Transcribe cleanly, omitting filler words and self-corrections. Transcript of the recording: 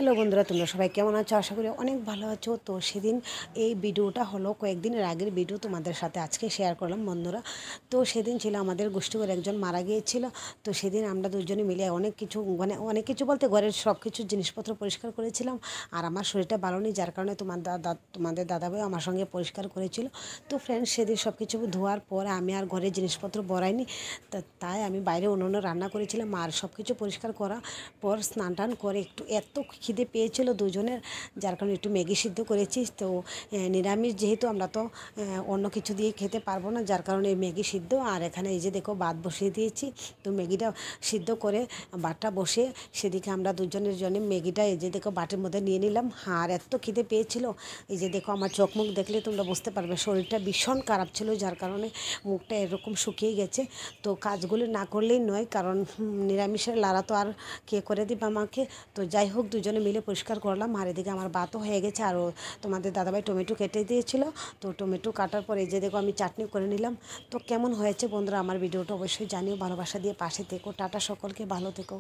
Hello বন্ধুরা, তোমরা সবাই কেমন আছো? আশা করি অনেক ভালো আছো। তো সেদিন এই ভিডিওটা হলো কয়েকদিনের আগের ভিডিও, তোমাদের সাথে আজকে শেয়ার করলাম বন্ধুরা। তো সেদিন ছিল আমাদের গোষ্ঠীর একজন মারা গিয়েছিল। তো সেদিন আমরা দুজনে মিলে অনেক কিছু, মানে অনেক কিছু বলতে ঘরের সব কিছু জিনিসপত্র পরিষ্কার করেছিলাম। আর আমার শরীরটা ভালো নেই, যার কারণে তোমাদের দাদাভাই আমার সঙ্গে পরিষ্কার করেছিল। তো ফ্রেন্ডস, সেদিন সব কিছু ধোয়ার পর আমি আর ঘরের জিনিসপত্র ভরাইনি। তাই আমি বাইরে অন্য রান্না করেছিলাম। আর সব কিছু পরিষ্কার করার পর স্নান টান করে একটু এত খিদে পেয়েছিল দুজনের, যার কারণে একটু ম্যাগি সিদ্ধ করেছি। তো নিরামিষ যেহেতু, আমরা তো অন্য কিছু দিয়ে খেতে পারবো না, যার কারণে ম্যাগি সিদ্ধ। আর এখানে এই যে দেখো ভাত বসিয়ে দিয়েছি। তো ম্যাগিটা সিদ্ধ করে ভাতটা বসে সেদিকে আমরা দুজনের জন্য ম্যাগিটা এই যে দেখো বাটির মধ্যে নিয়ে নিলাম। আর এত খিদে পেয়েছিল, এই যে দেখো আমার চোখ মুখ দেখলে তোমরা বুঝতে পারবে শরীরটা ভীষণ খারাপ ছিল, যার কারণে মুখটা এরকম শুকিয়ে গেছে। তো কাজগুলো না করলেই নয়, কারণ নিরামিষের লাড়া তো আর কে করে দিবে আমাকে। তো যাই হোক, দুজনে মিলে পরিষ্কার করলাম। আর এদিকে আমার ভাতও হয়ে গেছে। আরও তোমাদের দাদাভাই টমেটো কেটে দিয়েছিল। তো টমেটো কাটার পরে যে দেখো আমি চাটনি করে নিলাম। তো কেমন হয়েছে বন্ধুরা আমার ভিডিওটা অবশ্যই জানিও, ভালোবাসা দিয়ে পাশে থেকো। টাটা, সকলকে ভালো থেকো।